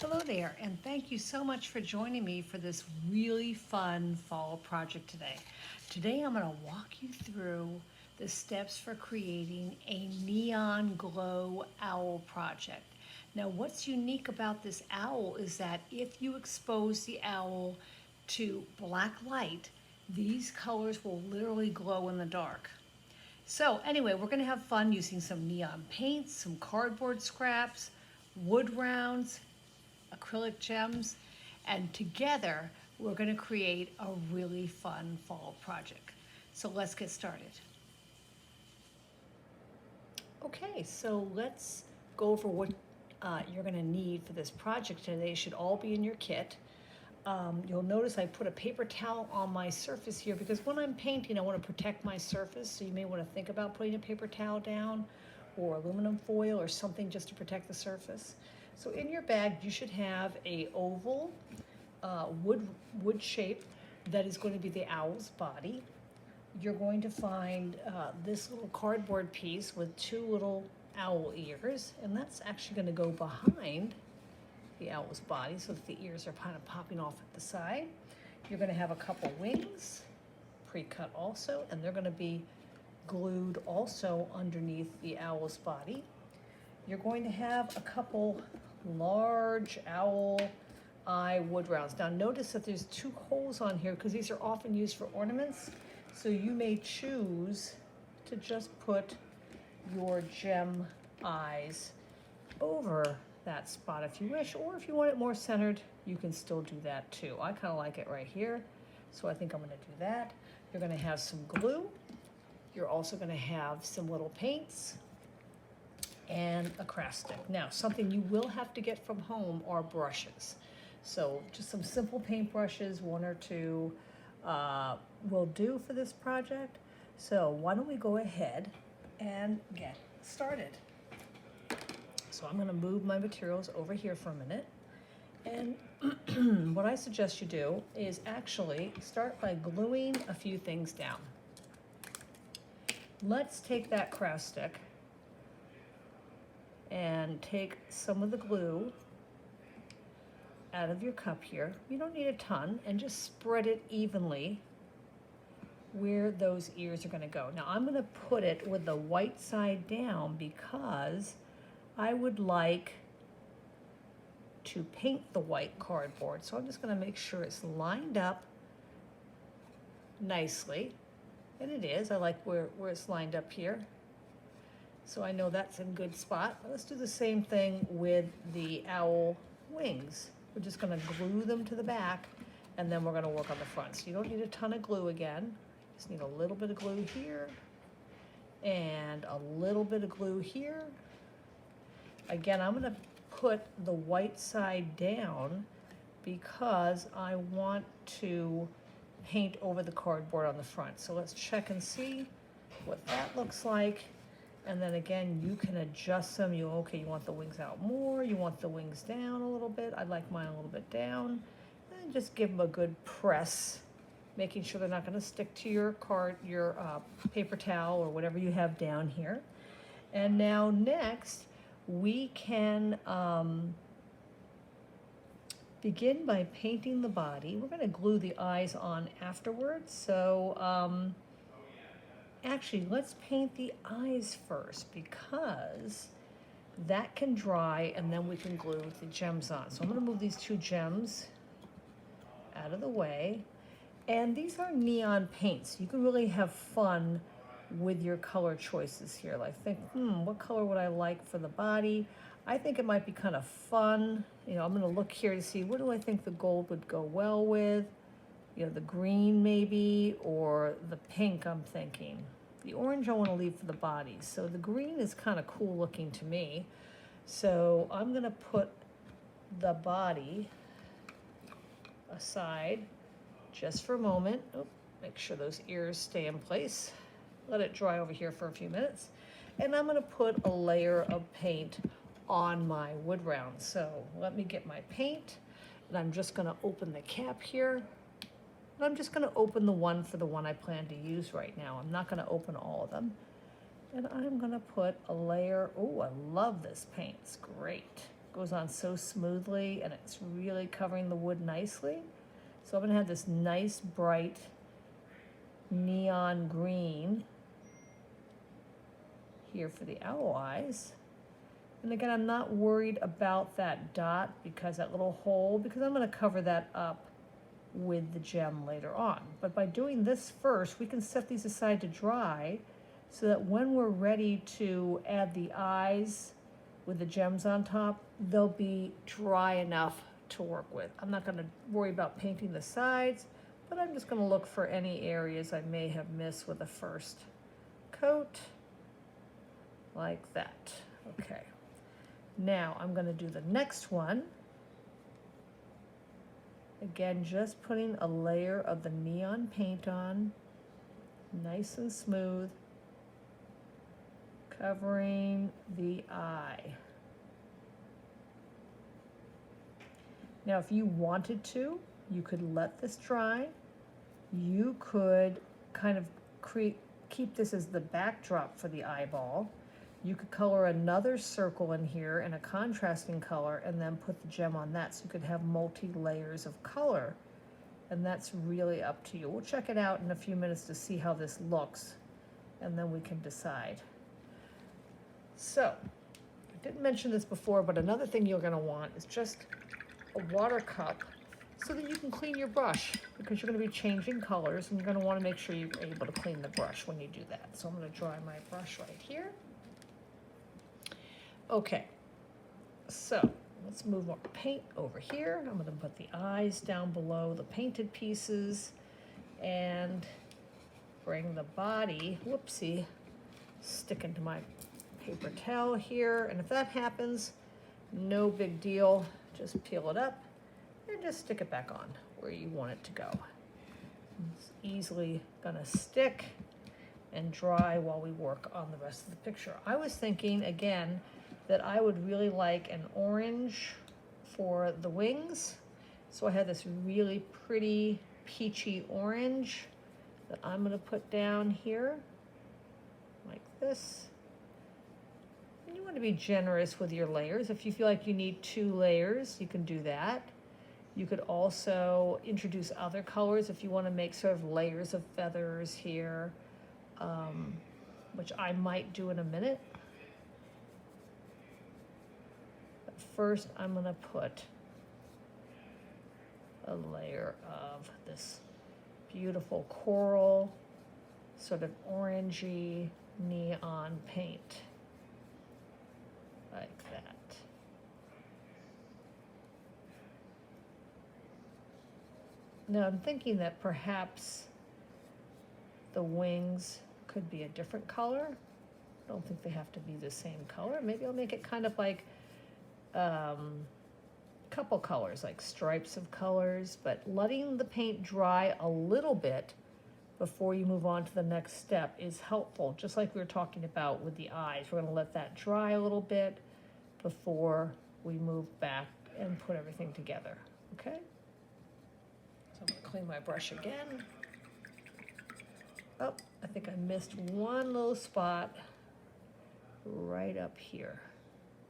Hello there, and thank you so much for joining me for this really fun fall project today. Today I'm going to walk you through the steps for creating a neon glow owl project. Now, what's unique about this owl is that if you expose the owl to black light, these colors will literally glow in the dark. So anyway, we're gonna have fun using some neon paints, some cardboard scraps, wood rounds, acrylic gems, and together we're gonna create a really fun fall project. So let's get started. Okay, so let's go over what you're gonna need for this project today. They should all be in your kit. You'll notice I put a paper towel on my surface here because when I'm painting, I want to protect my surface. So you may want to think about putting a paper towel down or aluminum foil or something just to protect the surface. So in your bag, you should have a oval wood shape that is going to be the owl's body. You're going to find this little cardboard piece with two little owl ears, and that's actually going to go behind the owl's body so that the ears are kind of popping off at the side. You're going to have a couple wings pre-cut also, and they're going to be glued also underneath the owl's body. You're going to have a couple large owl eye wood rounds. Now notice that there's two holes on here because these are often used for ornaments, so you may choose to just put your gem eyes over that spot if you wish, or if you want it more centered, you can still do that too. I kind of like it right here, so I think I'm going to do that. You're going to have some glue. You're also going to have some little paints and a craft stick. Now, something you will have to get from home are brushes. So just some simple paint brushes, one or two will do for this project. So why don't we go ahead and get started. So I'm going to move my materials over here for a minute. And what I suggest you do is actually start by gluing a few things down. Let's take that craft stick and take some of the glue out of your cup here. You don't need a ton, and just spread it evenly where those ears are going to go. Now I'm going to put it with the white side down because I would like to paint the white cardboard. So I'm just going to make sure it's lined up nicely. And it is. I like where it's lined up here. So I know that's in a good spot. Let's do the same thing with the owl wings. We're just going to glue them to the back, and then we're going to work on the front. So you don't need a ton of glue again. Just need a little bit of glue here and a little bit of glue here. Again, I'm going to put the white side down because I want to paint over the cardboard on the front. So let's check and see what that looks like. And then again, you can adjust them. You want the wings out more, you want the wings down a little bit. I like mine a little bit down. And just give them a good press, making sure they're not going to stick to your paper towel or whatever you have down here. And now next, we can begin by painting the body. We're going to glue the eyes on afterwards. So actually, let's paint the eyes first because that can dry and then we can glue the gems on. So I'm going to move these two gems out of the way. And these are neon paints. You can really have fun with your color choices here. Like think, what color would I like for the body? I think it might be kind of fun. I'm going to look here to see what do I think the gold would go well with. The green maybe, or the pink I'm thinking. The orange I want to leave for the body. So the green is kind of cool looking to me. So I'm going to put the body aside just for a moment. Make sure those ears stay in place. Let it dry over here for a few minutes. And I'm going to put a layer of paint on my wood round. So let me get my paint, and I'm just going to open the cap here. And I'm just going to open the one for the one I plan to use right now. I'm not going to open all of them. And I'm going to put a layer. Oh, I love this paint. It's great. Goes on so smoothly, and it's really covering the wood nicely. So I'm gonna have this nice bright neon green here for the owl eyes. And again, I'm not worried about that dot, because that little hole, because I'm gonna cover that up with the gem later on. But by doing this first, we can set these aside to dry so that when we're ready to add the eyes with the gems on top, they'll be dry enough to work with. I'm not gonna worry about painting the sides, but I'm just gonna look for any areas I may have missed with the first coat, like that. Okay. Now I'm gonna do the next one. Again, just putting a layer of the neon paint on, nice and smooth, covering the eye. Now, if you wanted to, you could let this dry. You could kind of keep this as the backdrop for the eyeball. You could color another circle in here in a contrasting color and then put the gem on that, so you could have multi-layers of color. And that's really up to you. We'll check it out in a few minutes to see how this looks, and then we can decide. So, I didn't mention this before, but another thing you're gonna want is just a water cup so that you can clean your brush, because you're gonna be changing colors and you're gonna wanna make sure you're able to clean the brush when you do that. So I'm gonna dry my brush right here. Okay, so let's move our paint over here. I'm gonna put the eyes down below the painted pieces and bring the body, whoopsie, stick into my paper towel here. And if that happens, no big deal. Just peel it up and just stick it back on where you want it to go. It's easily gonna stick and dry while we work on the rest of the picture. I was thinking, again, that I would really like an orange for the wings. So I have this really pretty peachy orange that I'm gonna put down here, like this. And you want to be generous with your layers. If you feel like you need 2 layers, you can do that. You could also introduce other colors if you want to make sort of layers of feathers here, which I might do in a minute. First, I'm gonna put a layer of this beautiful coral, sort of orangey neon paint, like that. Now I'm thinking that perhaps the wings could be a different color. I don't think they have to be the same color. Maybe I'll make it kind of like couple colors, like stripes of colors, but letting the paint dry a little bit before you move on to the next step is helpful, just like we were talking about with the eyes. We're gonna let that dry a little bit before we move back and put everything together, okay? So I'm gonna clean my brush again. Oh, I think I missed one little spot right up here.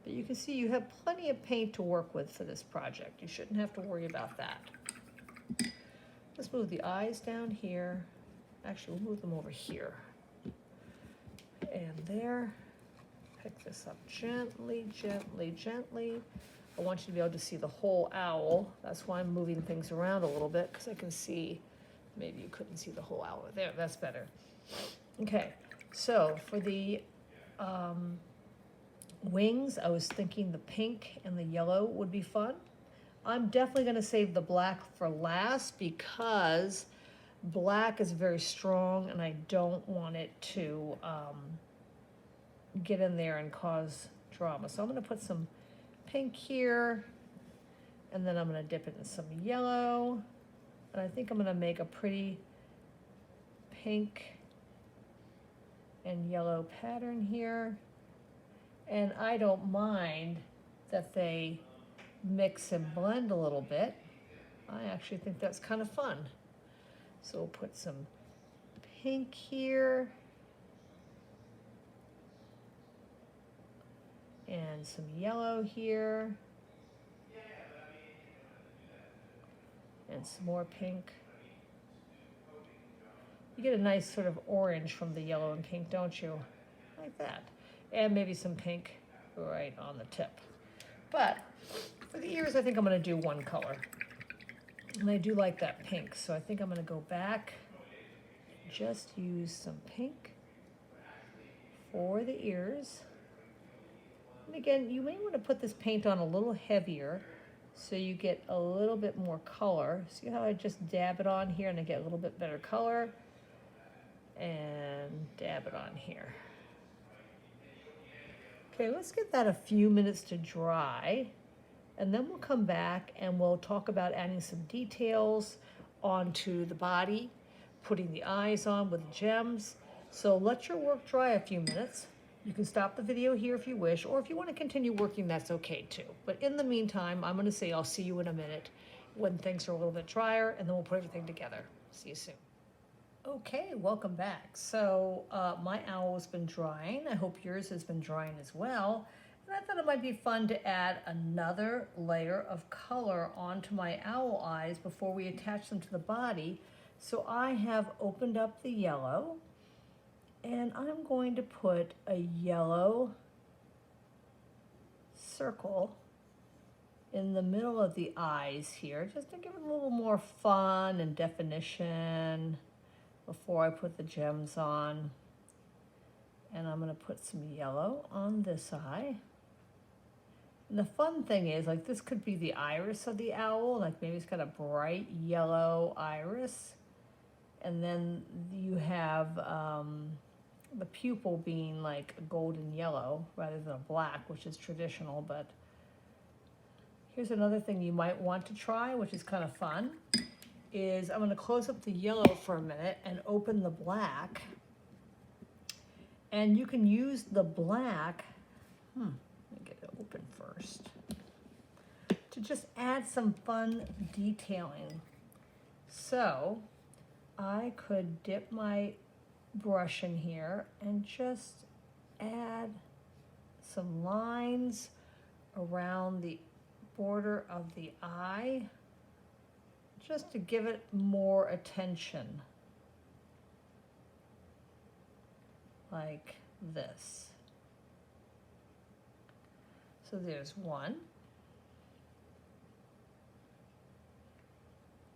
But you can see you have plenty of paint to work with for this project. You shouldn't have to worry about that. Let's move the eyes down here. Actually, we'll move them over here. And there. Pick this up gently, gently, gently. I want you to be able to see the whole owl. That's why I'm moving things around a little bit, because I can see, maybe you couldn't see the whole owl. There, that's better. Okay, so for the wings, I was thinking the pink and the yellow would be fun. I'm definitely gonna save the black for last, because black is very strong and I don't want it to get in there and cause drama. So I'm gonna put some pink here, and then I'm gonna dip it in some yellow. And I think I'm gonna make a pretty pink and yellow pattern here. And I don't mind that they mix and blend a little bit. I actually think that's kind of fun. So we'll put some pink here and some yellow here. and some more pink. You get a nice sort of orange from the yellow and pink, don't you? Like that. And maybe some pink right on the tip. But for the ears, I think I'm going to do one color. And I do like that pink, so I think I'm going to go back, just use some pink for the ears. And again, you may want to put this paint on a little heavier so you get a little bit more color. See how I just dab it on here and I get a little bit better color? And dab it on here. Okay, let's get that a few minutes to dry, and then we'll come back and we'll talk about adding some details onto the body, putting the eyes on with gems. So let your work dry a few minutes. You can stop the video here if you wish, or if you want to continue working, that's okay too. But in the meantime, I'm going to say I'll see you in a minute when things are a little bit drier, and then we'll put everything together. See you soon. Okay, welcome back. So my owl has been drying. I hope yours has been drying as well. And I thought it might be fun to add another layer of color onto my owl eyes before we attach them to the body. So I have opened up the yellow, and I'm going to put a yellow circle in the middle of the eyes here, just to give it a little more fun and definition before I put the gems on. And I'm going to put some yellow on this eye. And the fun thing is, like, this could be the iris of the owl, like maybe it's got a bright yellow iris. And then you have the pupil being like a golden yellow rather than a black, which is traditional. But here's another thing you might want to try, which is kind of fun, is I'm going to close up the yellow for a minute and open the black. And you can use the black, let me get it open first, to just add some fun detailing. So I could dip my brush in here and just add some lines around the border of the eye, just to give it more attention, like this. So there's one.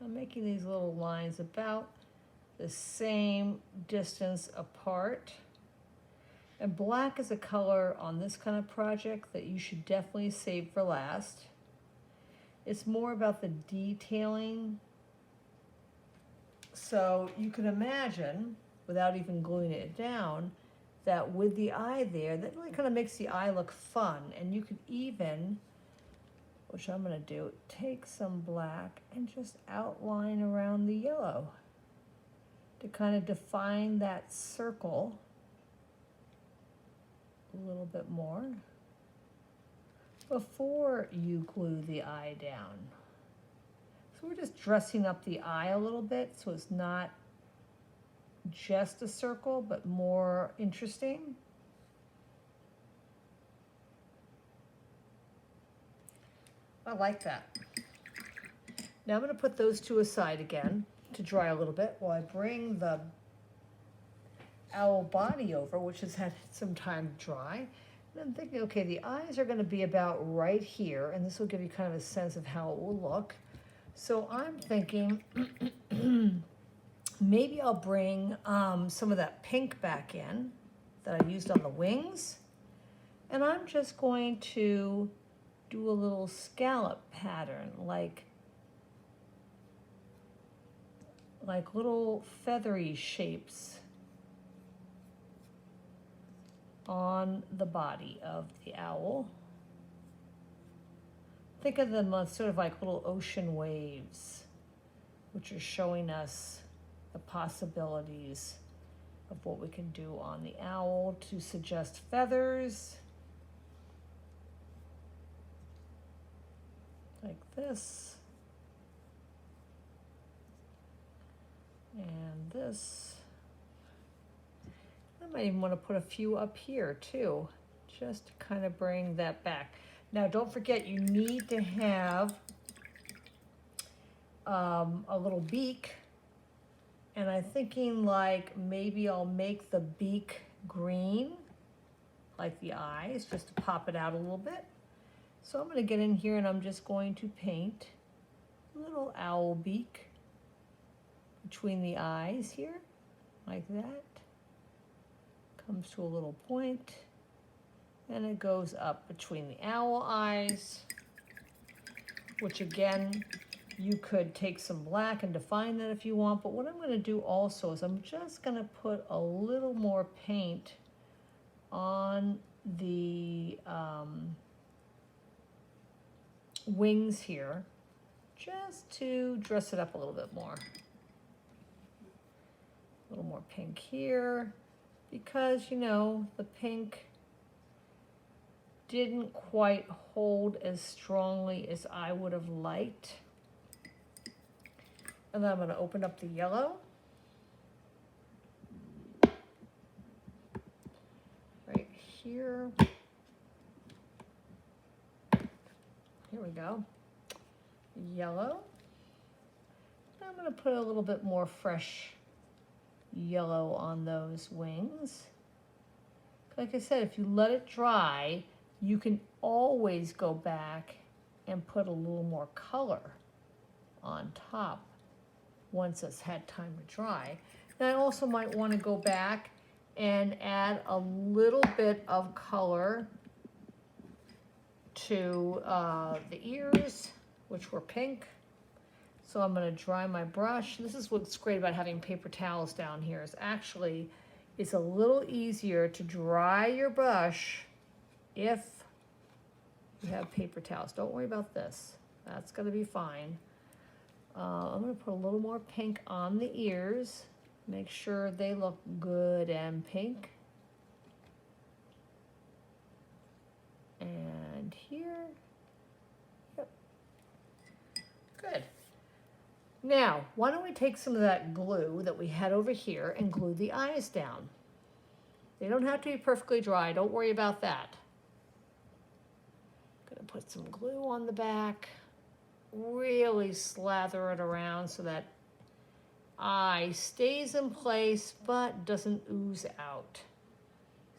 I'm making these little lines about the same distance apart. And black is a color on this kind of project that you should definitely save for last. It's more about the detailing. So you can imagine, without even gluing it down, that with the eye there, that really kind of makes the eye look fun. And you could even, which I'm going to do, take some black and just outline around the yellow to kind of define that circle a little bit more before you glue the eye down. So we're just dressing up the eye a little bit so it's not just a circle but more interesting. I like that. Now I'm going to put those two aside again to dry a little bit while I bring the owl body over, which has had some time to dry. And I'm thinking, okay, the eyes are going to be about right here, and this will give you kind of a sense of how it will look. So I'm thinking maybe I'll bring some of that pink back in that I used on the wings, and I'm just going to do a little scallop pattern, like little feathery shapes on the body of the owl. Think of them as sort of like little ocean waves, which are showing us the possibilities of what we can do on the owl to suggest feathers, like this, and this. I might even want to put a few up here too, just to kind of bring that back. Now don't forget, you need to have a little beak. And I'm thinking like maybe I'll make the beak green, like the eyes, just to pop it out a little bit. So I'm going to get in here and I'm just going to paint a little owl beak between the eyes here, like that. Comes to a little point, and it goes up between the owl eyes, which again, you could take some black and define that if you want, but what I'm going to do also is I'm just going to put a little more paint on the wings here, just to dress it up a little bit more. A little more pink here, because, you know, the pink didn't quite hold as strongly as I would have liked. And then I'm going to open up the yellow. Right here. Here we go. Yellow. I'm going to put a little bit more fresh yellow on those wings. Like I said, if you let it dry, you can always go back and put a little more color on top once it's had time to dry. And I also might want to go back and add a little bit of color to the ears, which were pink. So I'm going to dry my brush. This is what's great about having paper towels down here, is actually it's a little easier to dry your brush if you have paper towels. Don't worry about this. That's going to be fine. I'm going to put a little more pink on the ears. Make sure they look good and pink. And here. Yep. Good. Now, why don't we take some of that glue that we had over here and glue the eyes down. They don't have to be perfectly dry. Don't worry about that. Gonna put some glue on the back. Really slather it around so that eye stays in place but doesn't ooze out.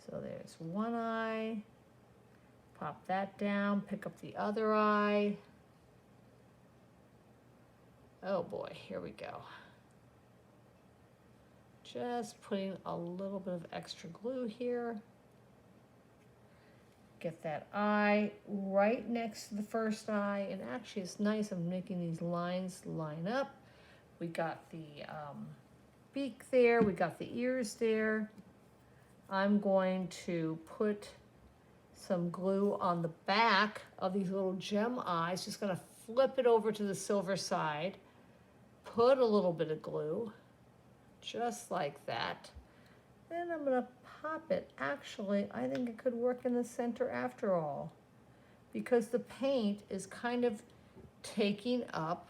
So there's one eye. Pop that down, pick up the other eye. Oh boy, here we go. Just putting a little bit of extra glue here. Get that eye right next to the first eye. And actually it's nice, I'm making these lines line up. We got the beak there, we got the ears there. I'm going to put some glue on the back of these little gem eyes. Just gonna flip it over to the silver side. Put a little bit of glue, just like that. Then I'm gonna pop it. Actually, I think it could work in the center after all, because the paint is kind of taking up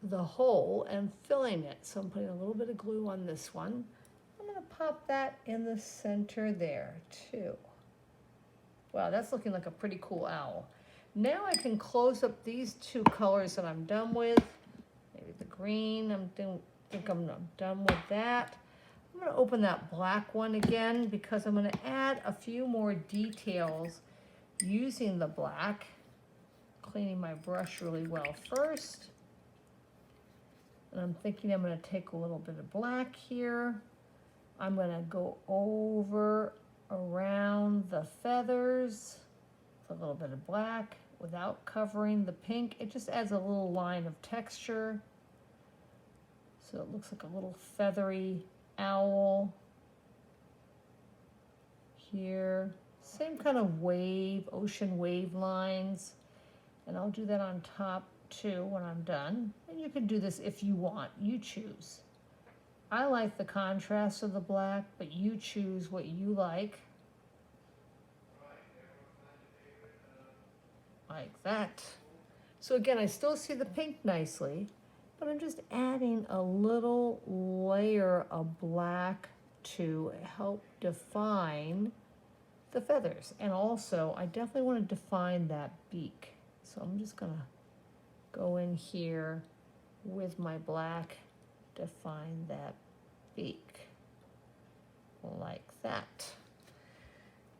the hole and filling it. So I'm putting a little bit of glue on this one. I'm gonna pop that in the center there too. Wow, that's looking like a pretty cool owl. Now I can close up these two colors that I'm done with. Maybe the green, I think I'm done with that. I'm gonna open that black one again because I'm gonna add a few more details using the black. Cleaning my brush really well first. And I'm thinking I'm gonna take a little bit of black here. I'm gonna go over around the feathers with a little bit of black without covering the pink. It just adds a little line of texture. So it looks like a little feathery owl here. Same kind of wave, ocean wave lines. And I'll do that on top too when I'm done. And you can do this if you want, you choose. I like the contrast of the black, but you choose what you like. Like that. So again, I still see the pink nicely, but I'm just adding a little layer of black to help define the feathers. And also, I definitely want to define that beak. So I'm just gonna go in here with my black, define that beak, like that.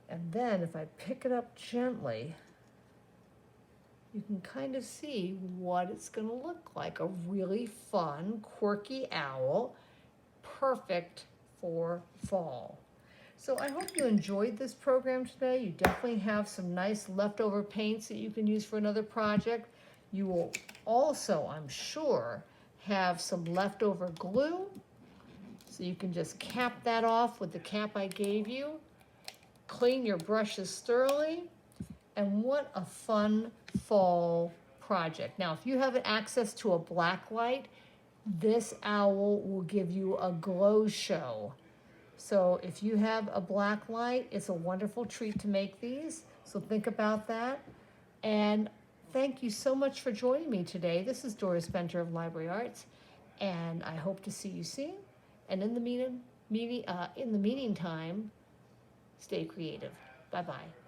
And then if I pick it up gently, you can kind of see what it's gonna look like. A really fun, quirky owl, perfect for fall. So I hope you enjoyed this program today. You definitely have some nice leftover paints that you can use for another project. You will also, I'm sure, have some leftover glue. So you can just cap that off with the cap I gave you. Clean your brushes thoroughly. And what a fun fall project. Now, if you have access to a black light, this owl will give you a glow show. So if you have a black light, it's a wonderful treat to make these. So think about that. And thank you so much for joining me today. This is Doris Benter of Library Arts, and I hope to see you soon. And in the meantime, stay creative. Bye-bye.